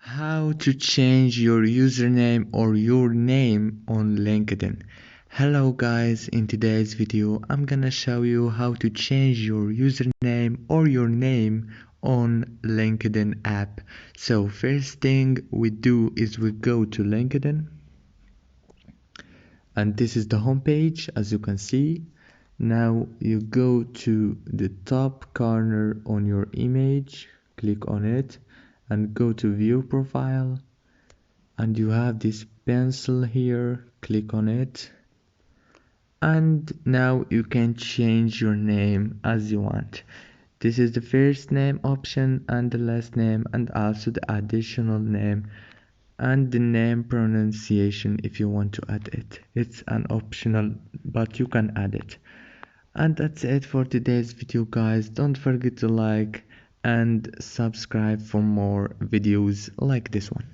How to change your username or your name on LinkedIn. Hello guys, in today's video I'm gonna show you how to change your username or your name on LinkedIn app. So first thing we do is we go to LinkedIn, and this is the home page as you can see. Now you go to the top corner on your image, click on it and go to view profile, and you have this pencil here, click on it, and now you can change your name as you want. This is the first name option and the last name, and also the additional name and the name pronunciation if you want to add it. It's an optional, but you can add it. And that's it for today's video guys. Don't forget to like and subscribe for more videos like this one.